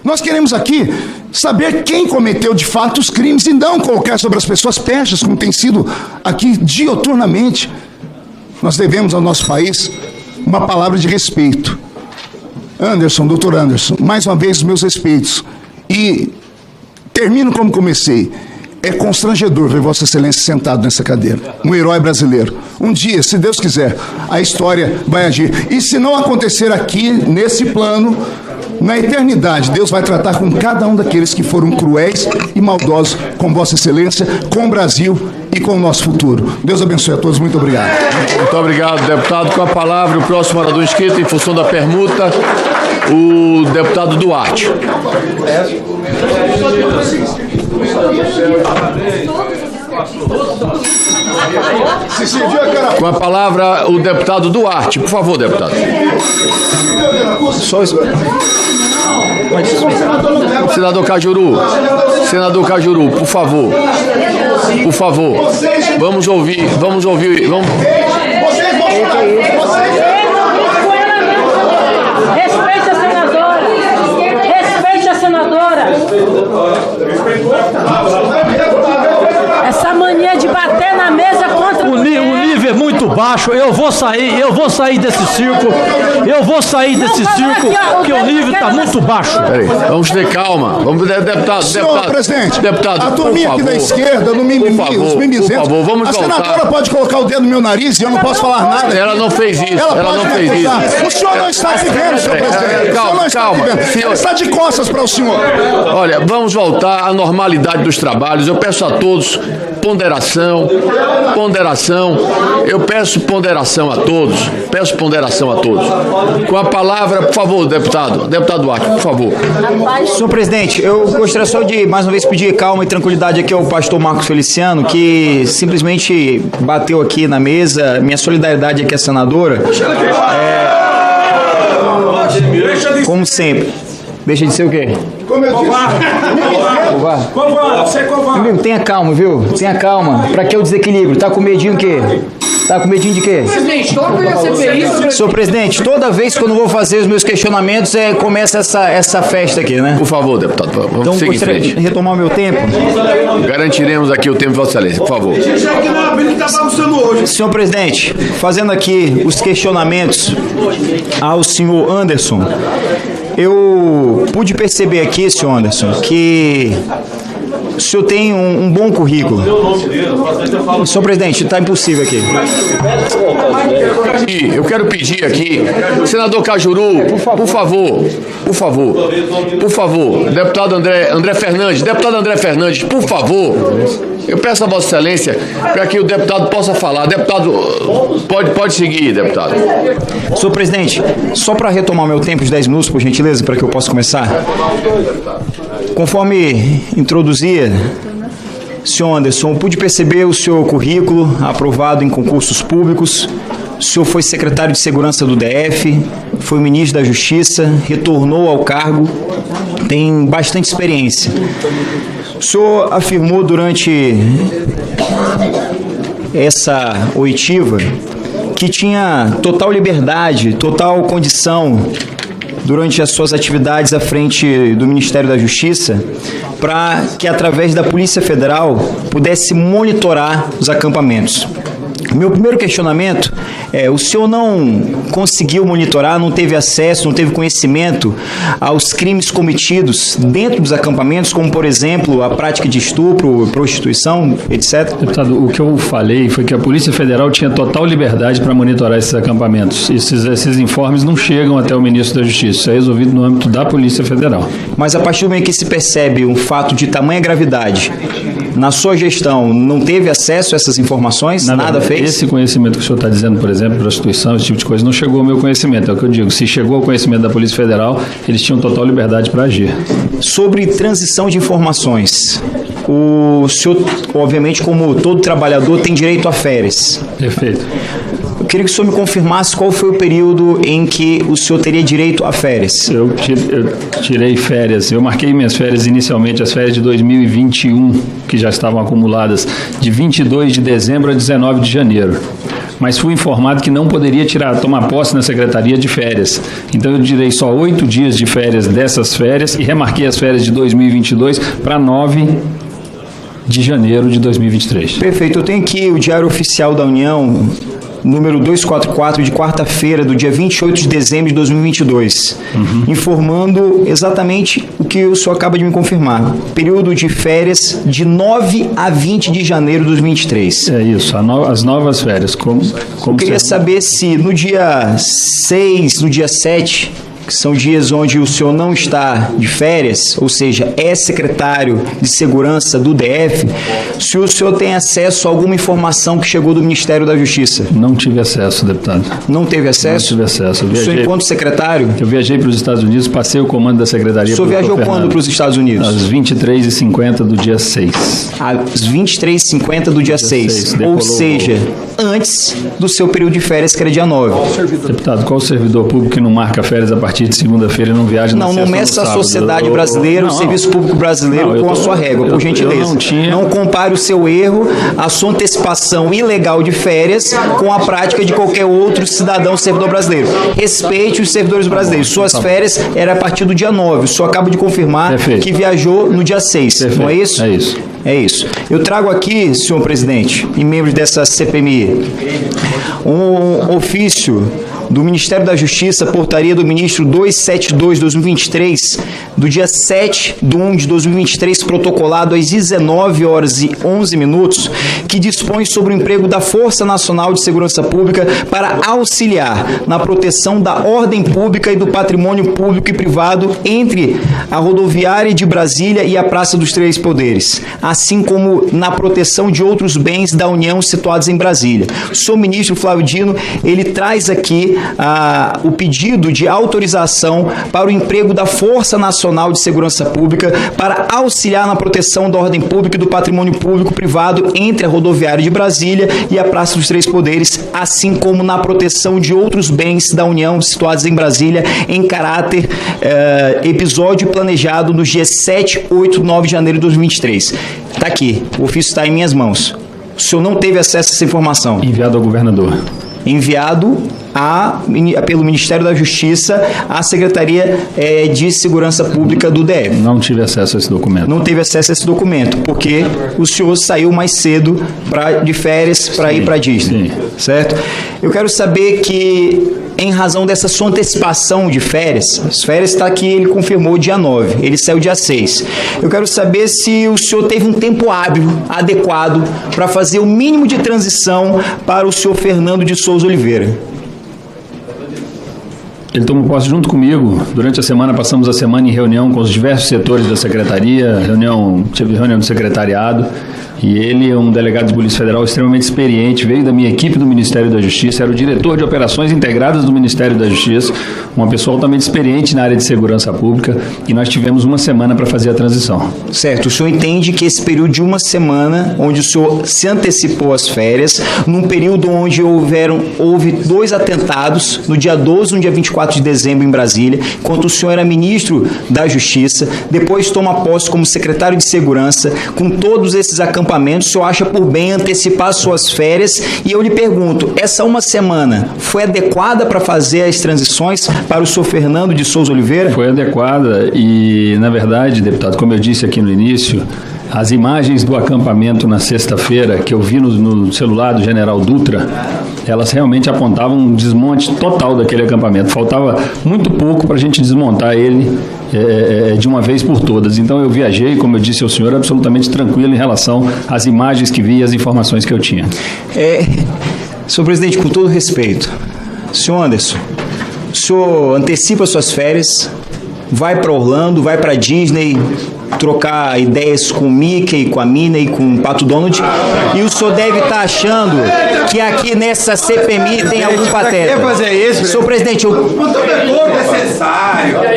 Nós queremos aqui saber quem cometeu de fato os crimes e não colocar sobre as pessoas pechas, como tem sido aqui dioturnamente. Nós devemos ao nosso país uma palavra de respeito. Anderson, doutor Anderson, mais uma vez os meus respeitos. E termino como comecei. É constrangedor ver Vossa Excelência sentado nessa cadeira. Um herói brasileiro. Um dia, se Deus quiser, a história vai agir. E se não acontecer aqui, nesse plano, na eternidade, Deus vai tratar com cada um daqueles que foram cruéis e maldosos com Vossa Excelência, com o Brasil e com o nosso futuro. Deus abençoe a todos. Muito obrigado. Muito obrigado, deputado. Com a palavra, o próximo orador inscrito em função da permuta, o deputado Duarte. Com a palavra, o deputado Duarte. Por favor, deputado. Senador Cajuru. Senador Cajuru, por favor. Por favor. Vamos ouvir. Respeite a senadora. Respeite a senadora. Essa mania de bater na mesa contra o nível é muito baixo. Eu vou sair desse circo. Porque o nível está muito baixo. Peraí, vamos ter calma. Vamos, deputado. Senhor presidente, deputado, a turminha aqui da esquerda, no mimimi, os mimizentos. Por favor, vamos voltar. A senadora pode colocar o dedo no meu nariz e eu não posso falar nada. Ela não fez isso. Ela não fez isso. O senhor não está se vendo, senhor presidente. Calma. Ela está de costas para o senhor. Olha, vamos voltar à normalidade dos trabalhos. Eu peço a todos ponderação. Eu peço ponderação a todos. Com a palavra, por favor, deputado Duarte, por favor. Senhor presidente, eu gostaria só de, mais uma vez, pedir calma e tranquilidade aqui ao pastor Marcos Feliciano, que simplesmente bateu aqui na mesa. Minha solidariedade aqui à senadora. Como sempre. Deixa de ser o quê? Covarde. Tenha calma, viu? Tenha calma. Pra que o desequilíbrio? Tá com medinho o quê? Tá com medinho de quê? Senhor presidente, toda vez que eu não vou fazer os meus questionamentos, começa essa festa aqui, né? Por favor, deputado, vamos então, seguir em frente. Gostaria de retomar o meu tempo. Garantiremos aqui o tempo de Vossa Excelência, por favor. Senhor presidente, fazendo aqui os questionamentos ao senhor Anderson, eu pude perceber aqui, senhor Anderson, que o senhor tem um bom currículo. Senhor presidente, está impossível aqui. Eu quero pedir aqui, senador Cajuru, por favor, deputado André Fernandes, por favor, eu peço a Vossa Excelência para que o deputado possa falar. Deputado, pode seguir, deputado. Senhor presidente, só para retomar meu tempo de 10 minutos, por gentileza, para que eu possa começar. Conforme introduzia, senhor Anderson, eu pude perceber o seu currículo aprovado em concursos públicos. O senhor foi secretário de Segurança do DF, foi ministro da Justiça, retornou ao cargo, tem bastante experiência. O senhor afirmou durante essa oitiva que tinha total liberdade, total condição durante as suas atividades à frente do Ministério da Justiça para que, através da Polícia Federal, pudesse monitorar os acampamentos. Meu primeiro questionamento é: o senhor não conseguiu monitorar, não teve acesso, não teve conhecimento aos crimes cometidos dentro dos acampamentos, como, por exemplo, a prática de estupro, prostituição, etc? Deputado, o que eu falei foi que a Polícia Federal tinha total liberdade para monitorar esses acampamentos. Esses informes não chegam até o ministro da Justiça. Isso é resolvido no âmbito da Polícia Federal. Mas a partir do momento que se percebe um fato de tamanha gravidade, na sua gestão, não teve acesso a essas informações? Nada fez? Esse conhecimento que o senhor está dizendo, por exemplo, prostituição, esse tipo de coisa, não chegou ao meu conhecimento. É o que eu digo. Se chegou ao conhecimento da Polícia Federal, eles tinham total liberdade para agir. Sobre transição de informações, o senhor, obviamente, como todo trabalhador, tem direito a férias. Perfeito. Eu queria que o senhor me confirmasse qual foi o período em que o senhor teria direito a férias. Eu tirei férias. Eu marquei minhas férias inicialmente, as férias de 2021, que já estavam acumuladas, de 22 de dezembro a 19 de janeiro. mas fui informado que não poderia tomar posse na secretaria de férias. Então eu direi só 8 dias de férias dessas férias e remarquei as férias de 2022 para 9 de janeiro de 2023. Perfeito. Eu tenho aqui o Diário Oficial da União, número 244, de quarta-feira, do dia 28 de dezembro de 2022, informando exatamente o que o senhor acaba de me confirmar. Período de férias de 9 a 20 de janeiro de 2023. É isso, as novas férias. Eu queria saber se no dia 6, no dia 7... que são dias onde o senhor não está de férias, ou seja, é secretário de Segurança do DF, se o senhor tem acesso a alguma informação que chegou do Ministério da Justiça. Não tive acesso, deputado. Não teve acesso? Não tive acesso. O senhor, enquanto secretário? Eu viajei para os Estados Unidos, passei o comando da secretaria. O senhor viajou quando para os Estados Unidos? Às 23h50 do dia 6. Às 23h50 do dia 6. Ou seja, antes do seu período de férias, que era dia 9. Deputado, qual servidor público que não marca férias a partir de segunda-feira e não viaja na sexta? Não meça a sociedade brasileira, o serviço público brasileiro com a sua régua, por gentileza. Não compare o seu erro, a sua antecipação ilegal de férias com a prática de qualquer outro cidadão servidor brasileiro. Respeite os servidores brasileiros. Suas férias eram a partir do dia 9. O senhor acaba de confirmar que viajou no dia 6. Perfeito. Não é isso? É isso. É isso. Eu trago aqui, senhor presidente, e membros dessa CPMI, um ofício do Ministério da Justiça, portaria do ministro 272/2023, do dia 7/1/2023, protocolado às 19h11, que dispõe sobre o emprego da Força Nacional de Segurança Pública para auxiliar na proteção da ordem pública e do patrimônio público e privado entre a rodoviária de Brasília e a Praça dos Três Poderes, assim como na proteção de outros bens da União situados em Brasília. O senhor ministro Flávio Dino, ele traz aqui o pedido de autorização para o emprego da Força Nacional de Segurança Pública para auxiliar na proteção da ordem pública e do patrimônio público privado entre a rodoviária de Brasília e a Praça dos Três Poderes, assim como na proteção de outros bens da União situados em Brasília, em caráter episódio planejado nos dias 7, 8 e 9 de janeiro de 2023. Está aqui, o ofício está em minhas mãos. O senhor não teve acesso a essa informação? Enviado ao governador. Enviado pelo Ministério da Justiça à Secretaria de Segurança Pública do DF. Não tive acesso a esse documento. Não teve acesso a esse documento, porque o senhor saiu mais cedo de férias para ir para Disney, certo? Eu quero saber que, em razão dessa sua antecipação de férias, as férias está aqui, ele confirmou dia 9, ele saiu dia 6. Eu quero saber se o senhor teve um tempo hábil, adequado, para fazer o mínimo de transição para o senhor Fernando de Souza Oliveira. Ele tomou posse junto comigo. Durante a semana, passamos a semana em reunião com os diversos setores da secretaria, tive reunião do secretariado, e ele é um delegado de Polícia Federal extremamente experiente, veio da minha equipe do Ministério da Justiça, era o diretor de operações integradas do Ministério da Justiça, uma pessoa altamente experiente na área de segurança pública, e nós tivemos uma semana para fazer a transição. Certo, o senhor entende que esse período de uma semana, onde o senhor se antecipou às férias, num período onde houve 2 atentados, no dia 12 e no dia 24 de dezembro em Brasília, enquanto o senhor era ministro da Justiça, depois toma posse como secretário de Segurança, com todos esses acampamentos, o senhor acha por bem antecipar suas férias? E eu lhe pergunto, essa uma semana foi adequada para fazer as transições para o senhor Fernando de Souza Oliveira? Foi adequada e, na verdade, deputado, como eu disse aqui no início, as imagens do acampamento na sexta-feira, que eu vi no celular do general Dutra, elas realmente apontavam um desmonte total daquele acampamento. Faltava muito pouco para a gente desmontar ele de uma vez por todas. Então eu viajei, como eu disse ao senhor, absolutamente tranquilo em relação às imagens que vi e às informações que eu tinha. Senhor presidente, com todo respeito, senhor Anderson, o senhor antecipa suas férias, vai para Orlando, vai para Disney, trocar ideias com o Mickey, com a Minnie, com o Pato Donald, e o senhor deve estar achando que aqui nessa CPMI tem algum pateta. Quer fazer isso? Senhor presidente,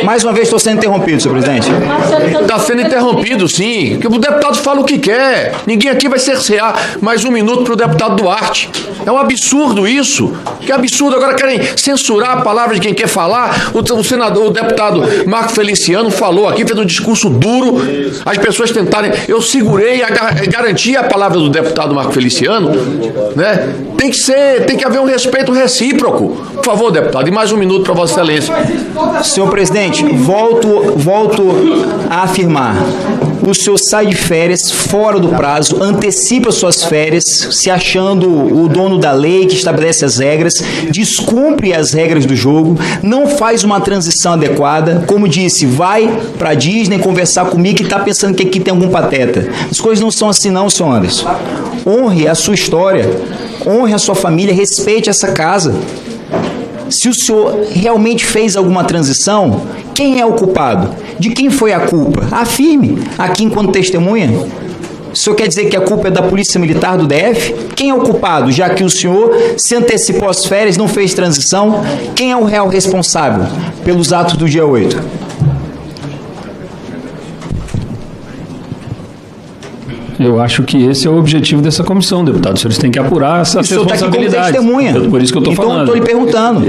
mais uma vez estou sendo interrompido, senhor presidente. Está sendo interrompido, sim. Que o deputado fala o que quer. Ninguém aqui vai cercear mais um minuto para o deputado Duarte. É um absurdo isso. Que absurdo. Agora querem censurar a palavra de quem quer falar. O deputado Marco Feliciano falou aqui, fez um discurso duro, As pessoas tentarem... Eu segurei, garanti a palavra do deputado Marco Feliciano, né? Tem que haver um respeito recíproco. Por favor, deputado, e mais um minuto para Vossa Excelência. Senhor presidente, volto a afirmar. O senhor sai de férias fora do prazo, antecipa suas férias, se achando o dono da lei que estabelece as regras, descumpre as regras do jogo, não faz uma transição adequada, como disse, vai pra Disney conversar comigo que tá pensando que aqui tem algum pateta. As coisas não são assim não, senhor Anderson. Honre a sua história, honre a sua família, respeite essa casa. Se o senhor realmente fez alguma transição, quem é o culpado? De quem foi a culpa? Afirme aqui enquanto testemunha. O senhor quer dizer que a culpa é da Polícia Militar do DF? Quem é o culpado, já que o senhor se antecipou às férias, não fez transição? Quem é o real responsável pelos atos do dia 8? Eu acho que esse é o objetivo dessa comissão, deputado. Os senhores têm que apurar essas responsabilidades. O senhor está aqui como testemunha. Por isso que eu estou falando. Então, eu estou lhe perguntando.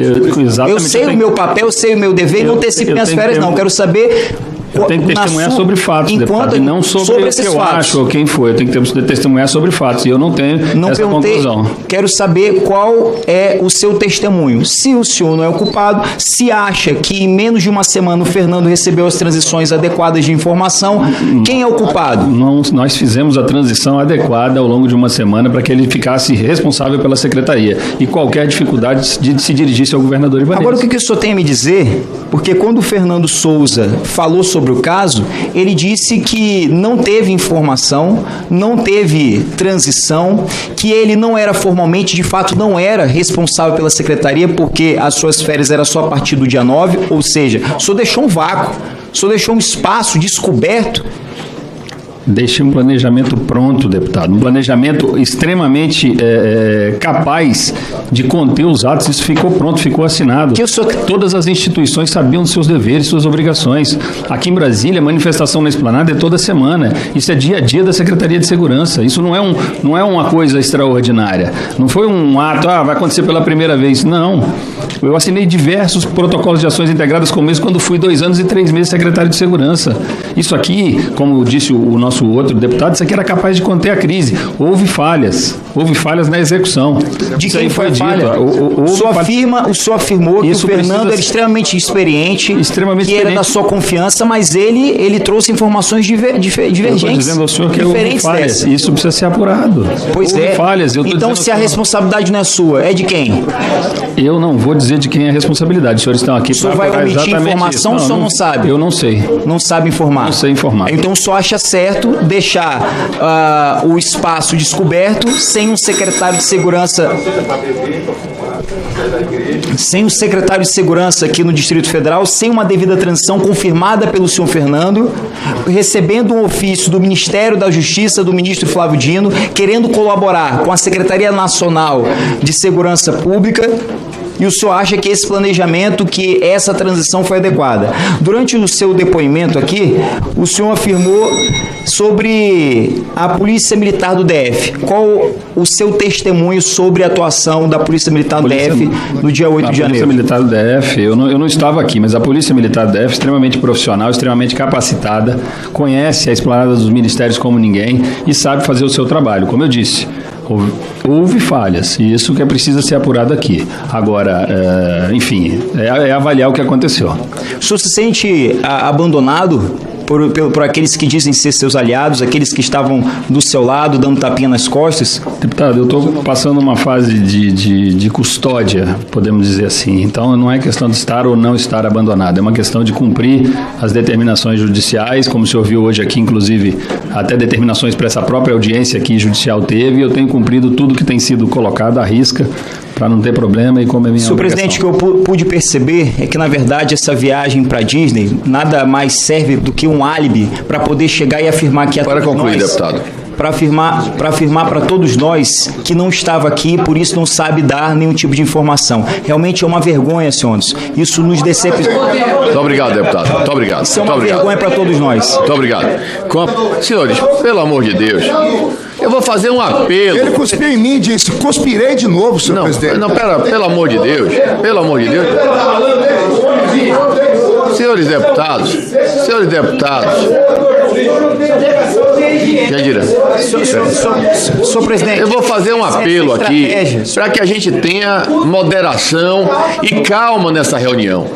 Eu sei o meu papel, eu sei o meu dever e não antecipo minhas férias, não. Quero saber... Eu tenho que testemunhar sobre fatos, deputado, e não sobre o que eu acho ou quem foi. Eu tenho que testemunhar sobre fatos, e eu não tenho essa conclusão. Quero saber qual é o seu testemunho. Se o senhor não é o culpado, se acha que em menos de uma semana o Fernando recebeu as transições adequadas de informação, quem é o culpado? Nós fizemos a transição adequada ao longo de uma semana para que ele ficasse responsável pela secretaria e qualquer dificuldade de se dirigisse ao governador Ibanez. Agora, o que o senhor tem a me dizer? Porque quando o Fernando Souza falou sobre o caso, ele disse que não teve informação, não teve transição, que ele não era formalmente, de fato, não era responsável pela secretaria, porque as suas férias eram só a partir do dia 9, ou seja, o senhor deixou um vácuo, o senhor deixou um espaço descoberto. Deixei um planejamento pronto, deputado. Um planejamento extremamente capaz de conter os atos. Isso ficou pronto, ficou assinado. Todas as instituições sabiam dos seus deveres, suas obrigações. Aqui em Brasília, a manifestação na Esplanada é toda semana. Isso é dia a dia da Secretaria de Segurança. Isso não é uma coisa extraordinária. Não foi um ato, vai acontecer pela primeira vez. Não. Eu assinei diversos protocolos de ações integradas como esse quando fui 2 anos e 3 meses secretário de Segurança. Isso aqui, como disse o nosso outro deputado, isso aqui era capaz de conter a crise. Houve falhas na execução. De quem foi a falha? O senhor afirmou que o Fernando era extremamente experiente, que era da sua confiança, mas ele trouxe informações divergentes. Eu estou dizendo ao senhor que houve falhas. Isso precisa ser apurado. Pois houve falhas. Então, se a responsabilidade não é sua, é de quem? Eu não vou dizer de quem é a responsabilidade. Os senhores estão aqui para apurar exatamente isso. O senhor vai omitir informação ou o senhor não sabe? Eu não sei. Não sabe informar? Não sei informar. Então, o senhor acha certo deixar o espaço descoberto sem um secretário de segurança aqui no Distrito Federal, sem uma devida transição confirmada pelo senhor Fernando, recebendo um ofício do Ministério da Justiça, do ministro Flávio Dino, querendo colaborar com a Secretaria Nacional de Segurança Pública. E o senhor acha que esse planejamento, que essa transição foi adequada? Durante o seu depoimento aqui, o senhor afirmou sobre a Polícia Militar do DF. Qual o seu testemunho sobre a atuação da Polícia Militar do DF no dia 8 de janeiro? A Polícia Militar do DF, eu não estava aqui, mas a Polícia Militar do DF é extremamente profissional, extremamente capacitada, conhece a esplanada dos ministérios como ninguém e sabe fazer o seu trabalho. Como eu disse, houve falhas, e isso que é preciso ser apurado aqui. Agora, enfim, é avaliar o que aconteceu. O senhor se sente abandonado por aqueles que dizem ser seus aliados, aqueles que estavam do seu lado, dando tapinha nas costas? Deputado, eu estou passando uma fase de custódia, podemos dizer assim. Então, não é questão de estar ou não estar abandonado, é uma questão de cumprir as determinações judiciais, como o senhor viu hoje aqui, inclusive, até determinações para essa própria audiência que judicial teve, e eu tenho cumprido tudo que tem sido colocado à risca, para não ter problema e como é minha obrigação. Senhor presidente, o que eu pude perceber é que, na verdade, essa viagem para Disney nada mais serve do que um álibi para poder chegar e afirmar que... Para concluir, deputado. Para afirmar para todos nós que não estava aqui, por isso não sabe dar nenhum tipo de informação. Realmente é uma vergonha, senhores. Isso nos decepciona. Muito obrigado, deputado. Muito obrigado. Isso é uma vergonha para todos nós. Muito obrigado. Senhores, pelo amor de Deus, eu vou fazer um apelo. Ele cuspiu em mim e disse: cuspirei de novo, senhor presidente. Não, pelo amor de Deus. Pelo amor de Deus. Senhores deputados, Jandira, Senhor presidente, eu vou fazer um apelo aqui para que a gente tenha moderação e calma nessa reunião.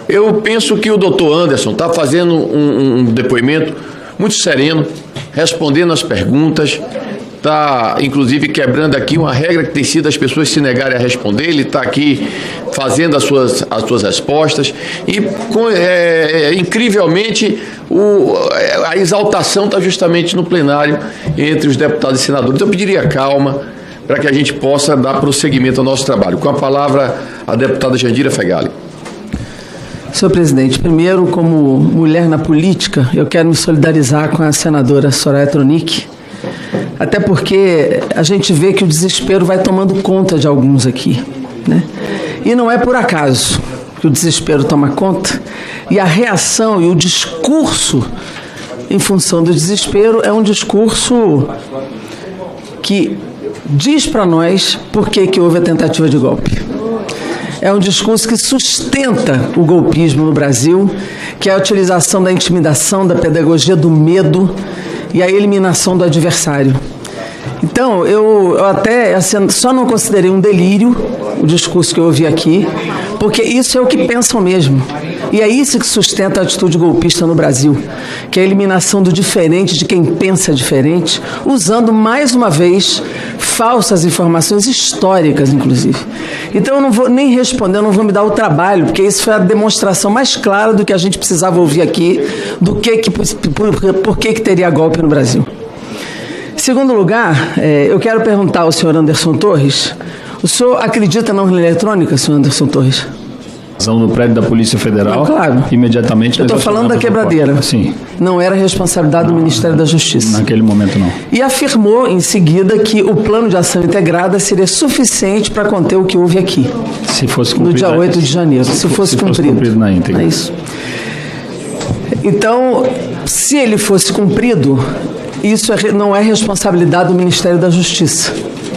Eu penso que o doutor Anderson está fazendo um depoimento muito sereno, respondendo as perguntas, está, inclusive, quebrando aqui uma regra que tem sido as pessoas se negarem a responder. Ele está aqui fazendo as suas respostas e, incrivelmente, a exaltação está justamente no plenário entre os deputados e senadores. Eu pediria calma para que a gente possa dar prosseguimento ao nosso trabalho. Com a palavra, a deputada Jandira Fegali. Senhor presidente, primeiro, como mulher na política, eu quero me solidarizar com a senadora Soraya Tronic, até porque a gente vê que o desespero vai tomando conta de alguns aqui, né? E não é por acaso que o desespero toma conta, e a reação e o discurso em função do desespero é um discurso que diz para nós por que houve a tentativa de golpe. É um discurso que sustenta o golpismo no Brasil, que é a utilização da intimidação, da pedagogia do medo e a eliminação do adversário. Então, eu até só não considerei um delírio o discurso que eu ouvi aqui, porque isso é o que pensam mesmo. E é isso que sustenta a atitude golpista no Brasil, que é a eliminação do diferente, de quem pensa diferente, usando, mais uma vez, falsas informações históricas, inclusive. Então, eu não vou nem responder, eu não vou me dar o trabalho, porque isso foi a demonstração mais clara do que a gente precisava ouvir aqui, por que teria golpe no Brasil. Em segundo lugar, eu quero perguntar ao senhor Anderson Torres, o senhor acredita na urna eletrônica, senhor Anderson Torres? No prédio da Polícia Federal, não, claro. Imediatamente... Eu estou falando da quebradeira. Sim. Não era responsabilidade do Ministério da Justiça. Naquele momento, não. E afirmou, em seguida, que o plano de ação integrada seria suficiente para conter o que houve aqui. Se fosse cumprido... No dia 8 de janeiro, se fosse cumprido na íntegra. É isso. Então, se ele fosse cumprido, isso não é responsabilidade do Ministério da Justiça.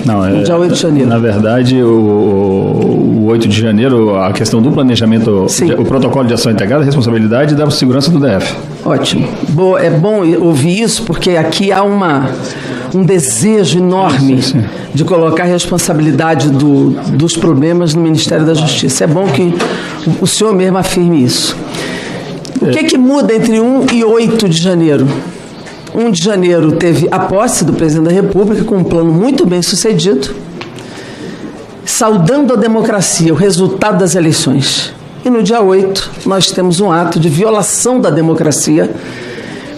Não, no dia 8 de janeiro. Na verdade, o 8 de janeiro, a questão do planejamento, o protocolo de ação integrada, a responsabilidade da segurança do DF. Ótimo. É bom ouvir isso, porque aqui há um desejo enorme de colocar a responsabilidade dos problemas no Ministério da Justiça. É bom que o senhor mesmo afirme isso. O que muda entre 1 e 8 de janeiro? 1 de janeiro teve a posse do presidente da República com um plano muito bem sucedido, saudando a democracia, o resultado das eleições. E no dia 8 nós temos um ato de violação da democracia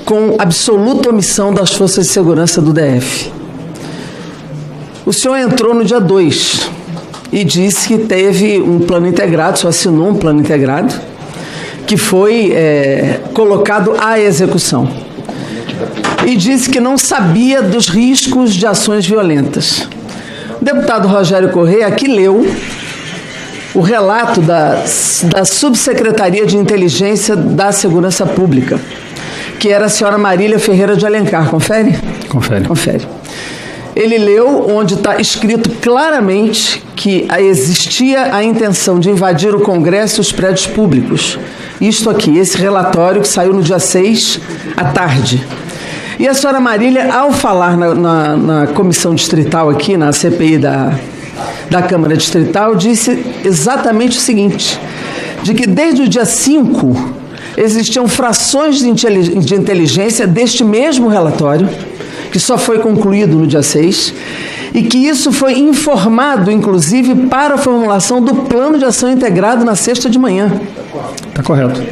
com absoluta omissão das forças de segurança do DF. O senhor entrou no dia 2 e disse que teve um plano integrado, o senhor assinou um plano integrado, que foi colocado à execução. E disse que não sabia dos riscos de ações violentas. O deputado Rogério Correia aqui leu o relato da Subsecretaria de Inteligência da Segurança Pública, que era a senhora Marília Ferreira de Alencar. Confere? Confere. Confere. Ele leu onde está escrito claramente que existia a intenção de invadir o Congresso e os prédios públicos. Isto aqui, esse relatório que saiu no dia 6 à tarde. E a senhora Marília, ao falar na comissão distrital aqui, na CPI da Câmara Distrital, disse exatamente o seguinte, de que desde o dia 5 existiam frações de inteligência deste mesmo relatório, que só foi concluído no dia 6, e que isso foi informado, inclusive, para a formulação do plano de ação integrado na sexta de manhã. Está correto.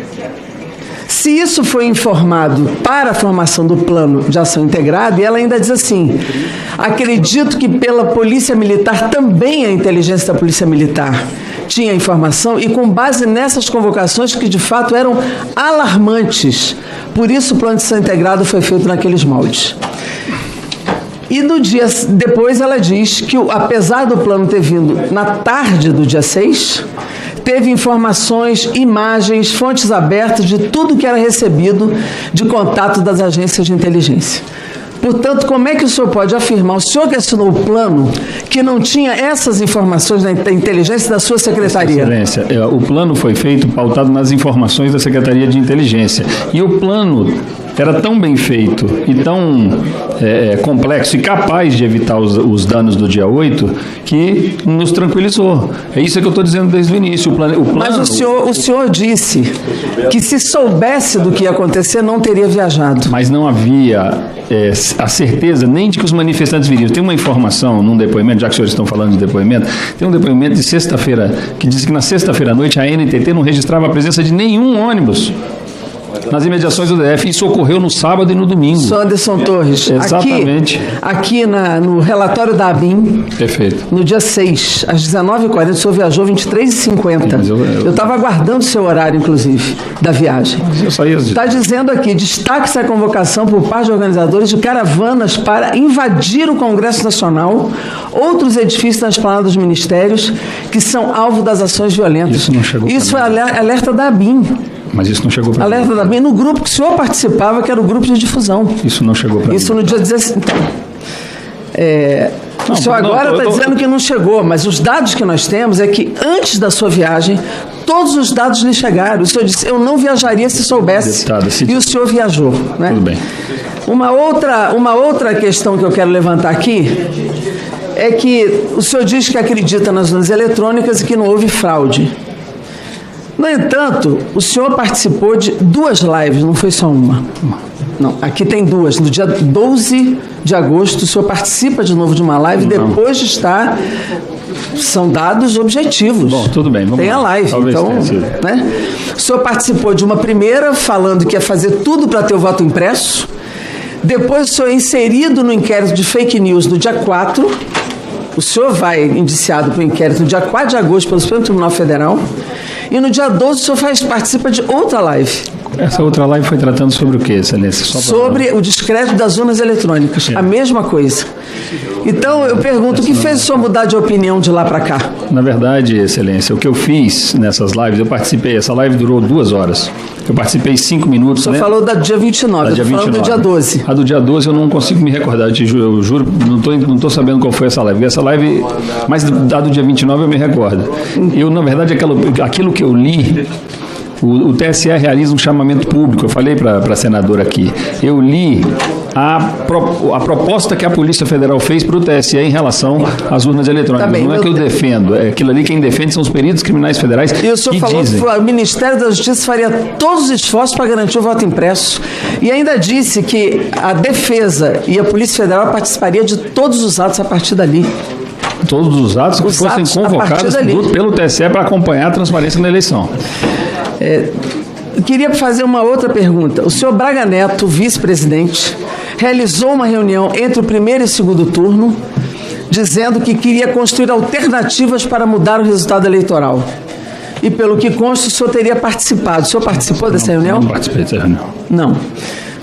Se isso foi informado para a formação do plano de ação integrada, e ela ainda diz assim, acredito que pela Polícia Militar, também a inteligência da Polícia Militar tinha informação, e com base nessas convocações que de fato eram alarmantes, por isso o plano de ação integrado foi feito naqueles moldes. E no dia depois ela diz que, apesar do plano ter vindo na tarde do dia 6, teve informações, imagens, fontes abertas de tudo que era recebido de contato das agências de inteligência. Portanto, como é que o senhor pode afirmar, o senhor que assinou o plano, que não tinha essas informações da inteligência da sua secretaria? Excelência, o plano foi feito pautado nas informações da Secretaria de Inteligência. E o plano era tão bem feito e tão complexo e capaz de evitar os danos do dia 8 que nos tranquilizou. É isso que eu estou dizendo desde o início. Mas o senhor disse que se soubesse do que ia acontecer, não teria viajado. Mas não havia a certeza nem de que os manifestantes viriam. Tem uma informação num depoimento, já que os senhores estão falando de depoimento, tem um depoimento de sexta-feira que diz que na sexta-feira à noite a NTT não registrava a presença de nenhum ônibus nas imediações do DF. Isso ocorreu no sábado e no domingo. Sr. Anderson Torres, exatamente. Aqui no relatório da ABIN, perfeito, no dia 6, às 19h40, o senhor viajou 23h50. Eu estava aguardando o seu horário, inclusive, da viagem. Está dizendo aqui, destaque-se a convocação por parte de organizadores de caravanas para invadir o Congresso Nacional, outros edifícios na esplanada dos ministérios, que são alvo das ações violentas. Isso não chegou. Isso foi alerta da ABIN. Mas isso não chegou para mim. Alerta da ABIN no grupo que o senhor participava, que era o grupo de difusão. Isso não chegou para mim. Isso no dia 16. Então, o senhor agora está dizendo que não chegou, mas os dados que nós temos é que antes da sua viagem, todos os dados lhe chegaram. O senhor disse, eu não viajaria se soubesse. E o senhor viajou. Né? Tudo bem. Uma outra questão que eu quero levantar aqui é que o senhor diz que acredita nas urnas eletrônicas e que não houve fraude. No entanto, o senhor participou de 2 lives, não foi só uma. Não, aqui tem 2. No dia 12 de agosto, o senhor participa de novo de uma live, depois de estar... São dados objetivos. Bom, tudo bem. Vamos tem a live. Talvez então, né? O senhor participou de uma primeira, falando que ia fazer tudo para ter o voto impresso. Depois, o senhor é inserido no inquérito de fake news no dia 4. O senhor vai indiciado para o inquérito no dia 4 de agosto pelo Supremo Tribunal Federal. E no dia 12 o senhor participa de outra live. Essa outra live foi tratando sobre o quê, Excelência? Sobre o descrédito das urnas eletrônicas. A mesma coisa. Então, eu pergunto, o que fez o senhor mudar de opinião de lá para cá? Na verdade, Excelência, o que eu fiz nessas lives, eu participei, essa live durou 2 horas. Eu participei 5 minutos. O senhor falou da dia 29, eu estou falando do dia 12. A do dia 12 eu não consigo me recordar, eu juro, não estou sabendo qual foi essa live. Essa live, mas a do dia 29 eu me recordo. Eu, na verdade, aquilo que eu li... O TSE realiza um chamamento público, eu falei para a senadora aqui, eu li a proposta que a Polícia Federal fez para o TSE em relação às urnas eletrônicas. Não é que eu defendo, é aquilo ali quem defende são os peritos criminais federais que dizem. E o senhor falou que o Ministério da Justiça faria todos os esforços para garantir o voto impresso e ainda disse que a defesa e a Polícia Federal participaria de todos os atos a partir dali. Todos os atos que fossem convocados pelo TSE para acompanhar a transparência na eleição. Eu queria fazer uma outra pergunta. O senhor Braga Neto, vice-presidente, realizou uma reunião entre o primeiro e o segundo turno, dizendo que queria construir alternativas para mudar o resultado eleitoral. E pelo que consta, o senhor teria participado. O senhor participou dessa reunião? Não participei dessa reunião. Não.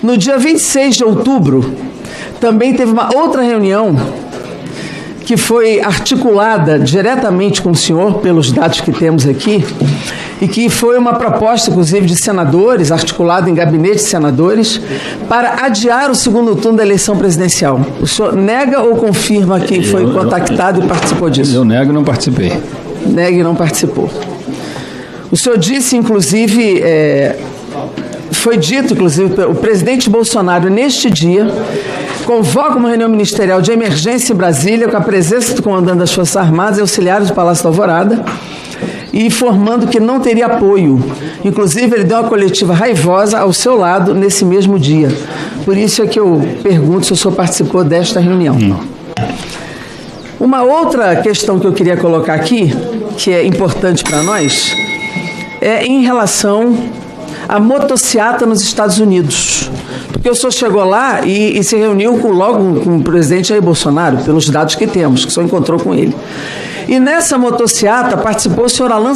No dia 26 de outubro, também teve uma outra reunião que foi articulada diretamente com o senhor, pelos dados que temos aqui, e que foi uma proposta, inclusive, de senadores, articulada em gabinete de senadores, para adiar o segundo turno da eleição presidencial. O senhor nega ou confirma que foi contactado e participou disso? Eu nego e não participei. Nega e não participou. O senhor disse, inclusive, foi dito, inclusive, o presidente Bolsonaro, neste dia, convoca uma reunião ministerial de emergência em Brasília, com a presença do comandante das Forças Armadas e auxiliares do Palácio da Alvorada, e informando que não teria apoio. Inclusive, ele deu uma coletiva raivosa ao seu lado nesse mesmo dia. Por isso é que eu pergunto se o senhor participou desta reunião. Não. Uma outra questão que eu queria colocar aqui, que é importante para nós, é em relação à motociata nos Estados Unidos. Porque o senhor chegou lá e se reuniu logo com o presidente Jair Bolsonaro, pelos dados que temos, que o senhor encontrou com ele. E nessa motociata participou o senhor Alan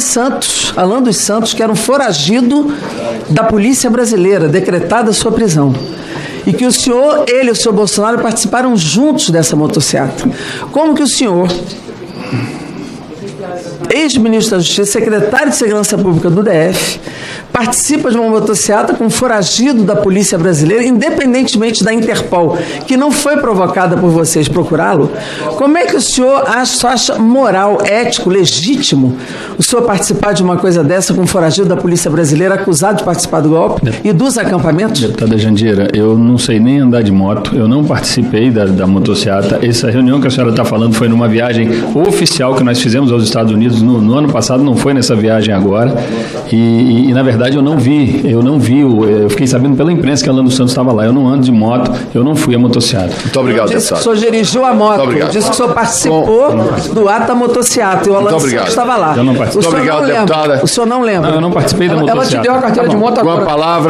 dos Santos, que era um foragido da polícia brasileira, decretada a sua prisão. E que ele e o senhor Bolsonaro participaram juntos dessa motociata. Como que o senhor ex-ministro da Justiça, secretário de Segurança Pública do DF, participa de uma motociata com um foragido da polícia brasileira, independentemente da Interpol, que não foi provocada por vocês procurá-lo. Como é que o senhor acha moral, ético, legítimo o senhor participar de uma coisa dessa com um foragido da polícia brasileira acusado de participar do golpe e dos acampamentos? Deputada Jandira, eu não sei nem andar de moto, eu não participei da motociata. Essa reunião que a senhora está falando foi numa viagem oficial que nós fizemos aos Estados Unidos no ano passado, não foi nessa viagem agora, e na verdade eu não vi, eu fiquei sabendo pela imprensa que a Lando Santos estava lá, eu não ando de moto, eu não fui a motociata. Muito obrigado, Disse que o deputado. senhor dirigiu a moto, disse que o senhor participou do ato da motociata e o Orlando Santos estava lá. Eu não participei. O senhor Muito obrigado, não lembra. deputada. O senhor não lembra. Não, eu não participei da Ela te motociata. deu a carteira de moto Com agora. a palavra.